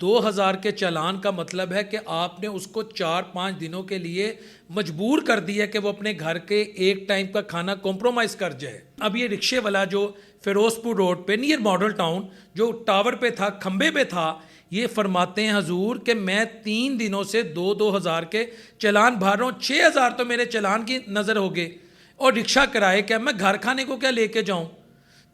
2000 کے چالان کا مطلب ہے کہ آپ نے اس کو 4-5 دنوں کے لیے مجبور کر دیا کہ وہ اپنے گھر کے ایک ٹائم کا کھانا کمپرومائز کر جائے. اب یہ رکشے والا جو فیروز پور روڈ پہ نیئر ماڈل ٹاؤن جو ٹاور پہ تھا, کھمبے پہ تھا, یہ فرماتے ہیں حضور کہ میں 3 دنوں سے 2,000 کے چالان بھر رہا ہوں, 6,000 تو میرے چالان کی نظر ہو گئے, اور رکشہ کرائے کیا, میں گھر کھانے کو کیا لے کے جاؤں.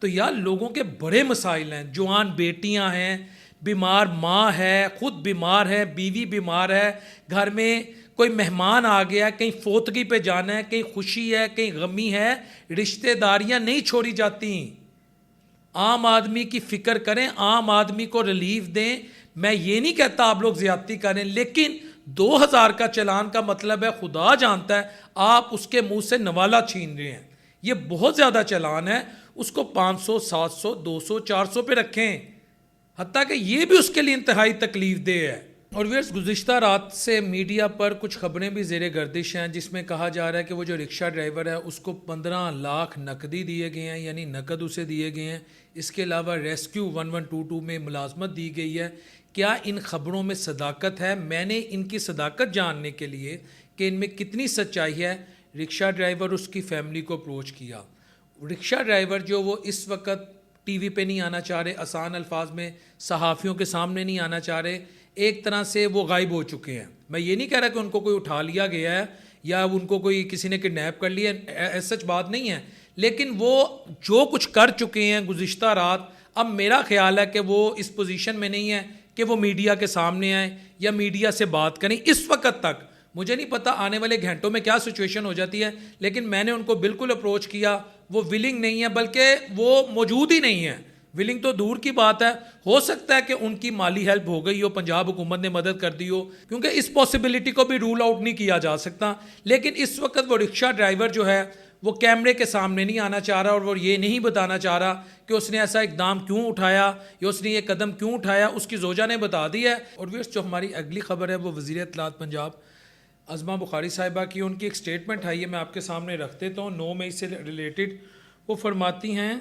تو یار لوگوں کے بڑے مسائل ہیں, جوان بیٹیاں ہیں, بیمار ماں ہے, خود بیمار ہے, بیوی بیمار ہے, گھر میں کوئی مہمان آ گیا, کہیں فوتگی پہ جانا ہے, کہیں خوشی ہے, کہیں غمی ہے, رشتہ داریاں نہیں چھوڑی جاتی. عام آدمی کی فکر کریں, عام آدمی کو ریلیف دیں. میں یہ نہیں کہتا آپ لوگ زیادتی کریں, لیکن 2,000 کا چالان کا مطلب ہے خدا جانتا ہے آپ اس کے منہ سے نوالا چھین رہے ہیں. یہ بہت زیادہ چالان ہے, اس کو 500, 700, 200, 400 پہ رکھیں, حتیٰ کہ یہ بھی اس کے لیے انتہائی تکلیف دہ ہے. اور ویئرس گزشتہ رات سے میڈیا پر کچھ خبریں بھی زیر گردش ہیں جس میں کہا جا رہا ہے کہ وہ جو رکشہ ڈرائیور ہے اس کو 15 لاکھ نقدی دیے گئے ہیں, یعنی نقد اسے دیے گئے ہیں. اس کے علاوہ ریسکیو 1122 میں ملازمت دی گئی ہے. کیا ان خبروں میں صداقت ہے؟ میں نے ان کی صداقت جاننے کے لیے کہ ان میں کتنی سچائی ہے, رکشہ ڈرائیور اس کی فیملی کو اپروچ کیا. رکشہ ڈرائیور جو وہ اس وقت ٹی وی پہ نہیں آنا چاہ رہے, آسان الفاظ میں صحافیوں کے سامنے نہیں آنا چاہ رہے, ایک طرح سے وہ غائب ہو چکے ہیں. میں یہ نہیں کہہ رہا کہ ان کو کوئی اٹھا لیا گیا ہے یا ان کو کوئی کسی نے کڈنیپ کر لیا, سچ بات نہیں ہے, لیکن وہ جو کچھ کر چکے ہیں گزشتہ رات, اب میرا خیال ہے کہ وہ اس پوزیشن میں نہیں ہے کہ وہ میڈیا کے سامنے آئیں یا میڈیا سے بات کریں. اس وقت تک مجھے نہیں پتا آنے والے گھنٹوں میں کیا سچویشن ہو جاتی ہے, لیکن میں نے ان کو بالکل اپروچ کیا, وہ ولنگ نہیں ہے, بلکہ وہ موجود ہی نہیں ہے. ولنگ تو دور کی بات ہے, ہو سکتا ہے کہ ان کی مالی ہیلپ ہو گئی ہو, پنجاب حکومت نے مدد کر دی ہو, کیونکہ اس پاسبلٹی کو بھی رول آؤٹ نہیں کیا جا سکتا. لیکن اس وقت وہ رکشہ ڈرائیور جو ہے وہ کیمرے کے سامنے نہیں آنا چاہ رہا, اور وہ یہ نہیں بتانا چاہ رہا کہ اس نے ایسا اقدام کیوں اٹھایا یا اس نے یہ قدم کیوں اٹھایا. اس کی زوجہ نے بتا دی ہے. اور جو ہماری اگلی خبر ہے وہ وزیر اطلاعات پنجاب عظمیٰ بخاری صاحبہ کی, ان کی ایک سٹیٹمنٹ آئی ہے, میں آپ کے سامنے رکھ دیتا ہوں 9 مئی سے ریلیٹڈ. وہ فرماتی ہیں,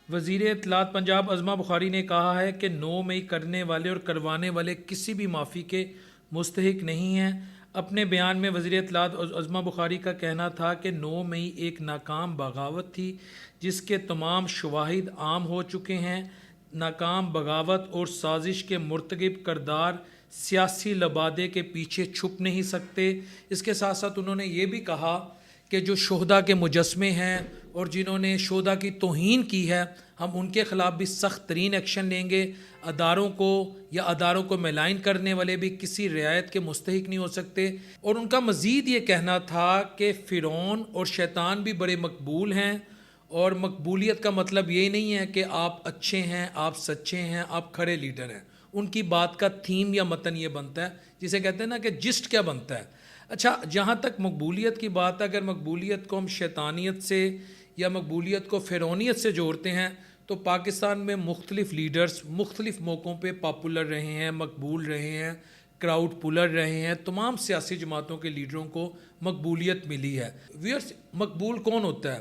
وزیر اطلاعات پنجاب عظمیٰ بخاری نے کہا ہے کہ 9 مئی کرنے والے اور کروانے والے کسی بھی معافی کے مستحق نہیں ہیں. اپنے بیان میں وزیر اطلاعات عظمیٰ بخاری کا کہنا تھا کہ 9 مئی ایک ناکام بغاوت تھی جس کے تمام شواہد عام ہو چکے ہیں. ناکام بغاوت اور سازش کے مرتکب کردار سیاسی لبادے کے پیچھے چھپ نہیں سکتے. اس کے ساتھ ساتھ انہوں نے یہ بھی کہا کہ جو شہداء کے مجسمے ہیں اور جنہوں نے شہداء کی توہین کی ہے, ہم ان کے خلاف بھی سخت ترین ایکشن لیں گے. اداروں کو یا اداروں کو ملائن کرنے والے بھی کسی رعایت کے مستحق نہیں ہو سکتے. اور ان کا مزید یہ کہنا تھا کہ فرعون اور شیطان بھی بڑے مقبول ہیں, اور مقبولیت کا مطلب یہ نہیں ہے کہ آپ اچھے ہیں, آپ سچے ہیں, آپ کھڑے لیڈر ہیں. ان کی بات کا تھیم یا متن یہ بنتا ہے جسے کہتے ہیں نا کہ جسٹ کیا بنتا ہے. اچھا, جہاں تک مقبولیت کی بات ہے, اگر مقبولیت کو ہم شیطانیت سے یا مقبولیت کو فرعونیت سے جوڑتے ہیں تو پاکستان میں مختلف لیڈرز مختلف موقعوں پہ پاپولر رہے ہیں, مقبول رہے ہیں, کراؤڈ پولر رہے ہیں. تمام سیاسی جماعتوں کے لیڈروں کو مقبولیت ملی ہے. ویئرس, مقبول کون ہوتا ہے؟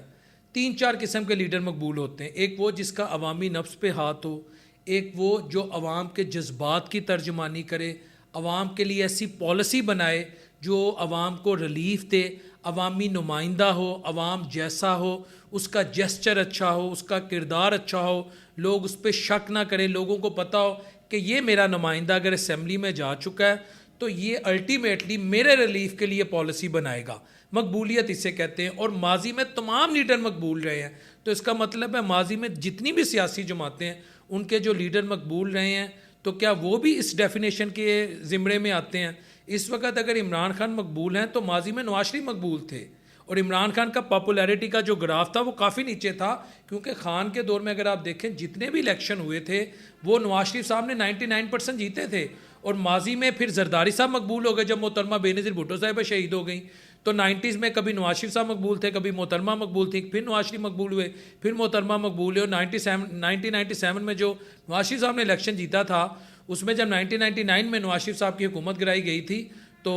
3-4 قسم کے لیڈر مقبول ہوتے ہیں. ایک وہ جس کا عوامی نفس پہ ہاتھ ہو, ایک وہ جو عوام کے جذبات کی ترجمانی کرے, عوام کے لیے ایسی پالیسی بنائے جو عوام کو ریلیف دے, عوامی نمائندہ ہو, عوام جیسا ہو, اس کا جیسچر اچھا ہو, اس کا کردار اچھا ہو, لوگ اس پہ شک نہ کریں, لوگوں کو پتہ ہو کہ یہ میرا نمائندہ اگر اسمبلی میں جا چکا ہے تو یہ الٹیمیٹلی میرے ریلیف کے لیے پالیسی بنائے گا. مقبولیت اسے کہتے ہیں. اور ماضی میں تمام لیڈر مقبول رہے ہیں, تو اس کا مطلب ہے ماضی میں جتنی بھی سیاسی جماعتیں ہیں ان کے جو لیڈر مقبول رہے ہیں تو کیا وہ بھی اس ڈیفینیشن کے زمرے میں آتے ہیں؟ اس وقت اگر عمران خان مقبول ہیں تو ماضی میں نواز شریف مقبول تھے, اور عمران خان کا پاپولیرٹی کا جو گراف تھا وہ کافی نیچے تھا, کیونکہ خان کے دور میں اگر آپ دیکھیں جتنے بھی الیکشن ہوئے تھے وہ نواز شریف صاحب نے 99% جیتے تھے. اور ماضی میں پھر زرداری صاحب مقبول ہو گئے جب محترمہ بے نظیر بھٹو صاحبہ شہید ہو گئیں, تو 90s میں کبھی نواز شریف صاحب مقبول تھے, کبھی محترمہ مقبول تھی, پھر نواز شریف مقبول ہوئے, پھر محترمہ مقبول ہوئے. اور 1997 میں جو نواز شریف صاحب نے الیکشن جیتا تھا اس میں جب 1999 میں نواز شریف صاحب کی حکومت گرائی گئی تھی تو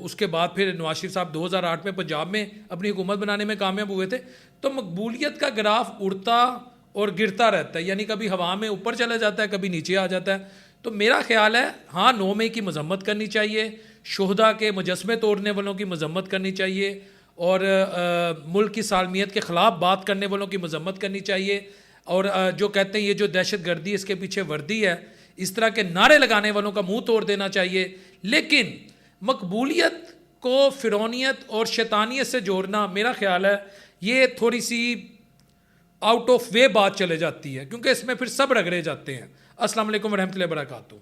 اس کے بعد پھر نواز شریف صاحب 2008 میں پنجاب میں اپنی حکومت بنانے میں کامیاب ہوئے تھے. تو مقبولیت کا گراف اڑتا اور گرتا رہتا ہے, یعنی کبھی ہوا میں اوپر چلا جاتا ہے, کبھی نیچے آ جاتا ہے. تو میرا خیال ہے ہاں 9 مئی کی مذمت کرنی چاہیے، شہداء کے مجسمے توڑنے والوں کی مذمت کرنی چاہیے، اور ملک کی سالمیت کے خلاف بات کرنے والوں کی مذمت کرنی چاہیے، اور جو کہتے ہیں یہ جو دہشت گردی اس کے پیچھے وردی ہے، اس طرح کے نعرے لگانے والوں کا منہ توڑ دینا چاہیے. لیکن مقبولیت کو فرعونیت اور شیطانیت سے جوڑنا میرا خیال ہے یہ تھوڑی سی آؤٹ آف وے بات چلے جاتی ہے، کیونکہ اس میں پھر سب رگڑے جاتے ہیں. السلام علیکم ورحمۃ اللہ وبرکاتہ.